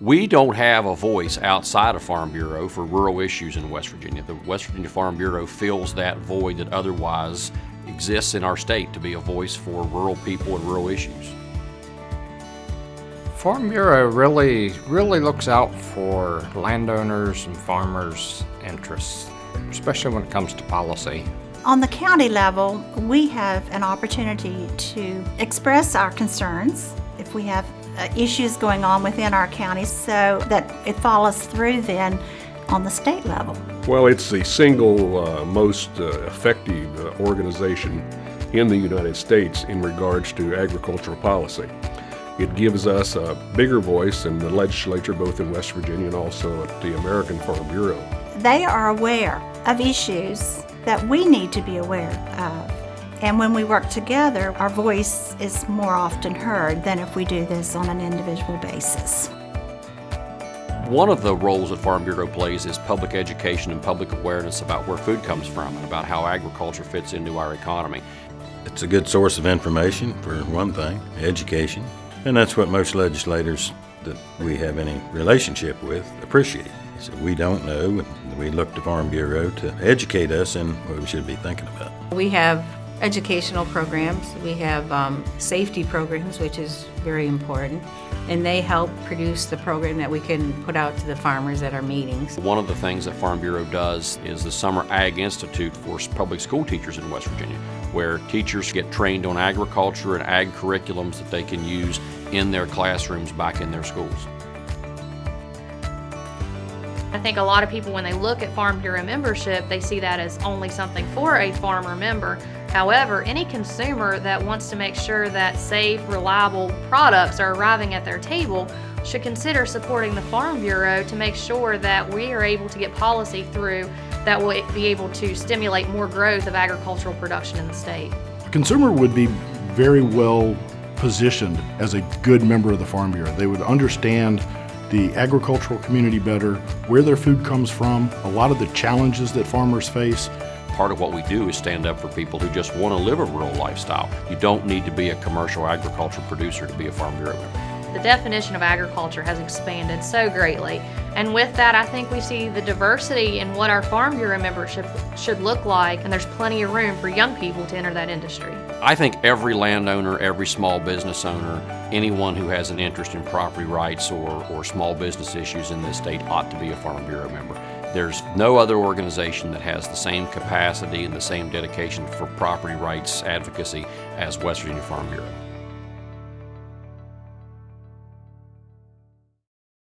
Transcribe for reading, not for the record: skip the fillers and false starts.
We don't have a voice outside of Farm Bureau for rural issues in West Virginia. The West Virginia Farm Bureau fills that void that otherwise exists in our state to be a voice for rural people and rural issues. Farm Bureau really looks out for landowners and farmers' interests, especially when it comes to policy. On the county level, we have an opportunity to express our concerns if we have issues going on within our county, so that it follows through then on the state level. Well, it's the single most effective organization in the United States in regards to agricultural policy. It gives us a bigger voice in the legislature, both in West Virginia and also at the American Farm Bureau. They are aware of issues that we need to be aware of. And when we work together, our voice is more often heard than if we do this on an individual basis. One of the roles that Farm Bureau plays is public education and public awareness about where food comes from and about how agriculture fits into our economy. It's a good source of information, for one thing, education, and that's what most legislators that we have any relationship with appreciate. So we don't know, and we look to Farm Bureau to educate us in what we should be thinking about. We have educational programs, we have safety programs, which is very important, and they help produce the program that we can put out to the farmers at our meetings. One of the things that Farm Bureau does is the Summer Ag Institute for public school teachers in West Virginia, where teachers get trained on agriculture and ag curriculums that they can use in their classrooms back in their schools. I think a lot of people, when they look at Farm Bureau membership, they see that as only something for a farmer member. However, any consumer that wants to make sure that safe, reliable products are arriving at their table should consider supporting the Farm Bureau to make sure that we are able to get policy through that will be able to stimulate more growth of agricultural production in the state. A consumer would be very well positioned as a good member of the Farm Bureau. They would understand the agricultural community better, where their food comes from, a lot of the challenges that farmers face. Part of what we do is stand up for people who just want to live a rural lifestyle. You don't need to be a commercial agriculture producer to be a Farm Bureau member. The definition of agriculture has expanded so greatly, and with that I think we see the diversity in what our Farm Bureau membership should look like, and there's plenty of room for young people to enter that industry. I think every landowner, every small business owner, anyone who has an interest in property rights or small business issues in this state ought to be a Farm Bureau member. There's no other organization that has the same capacity and the same dedication for property rights advocacy as West Virginia Farm Bureau.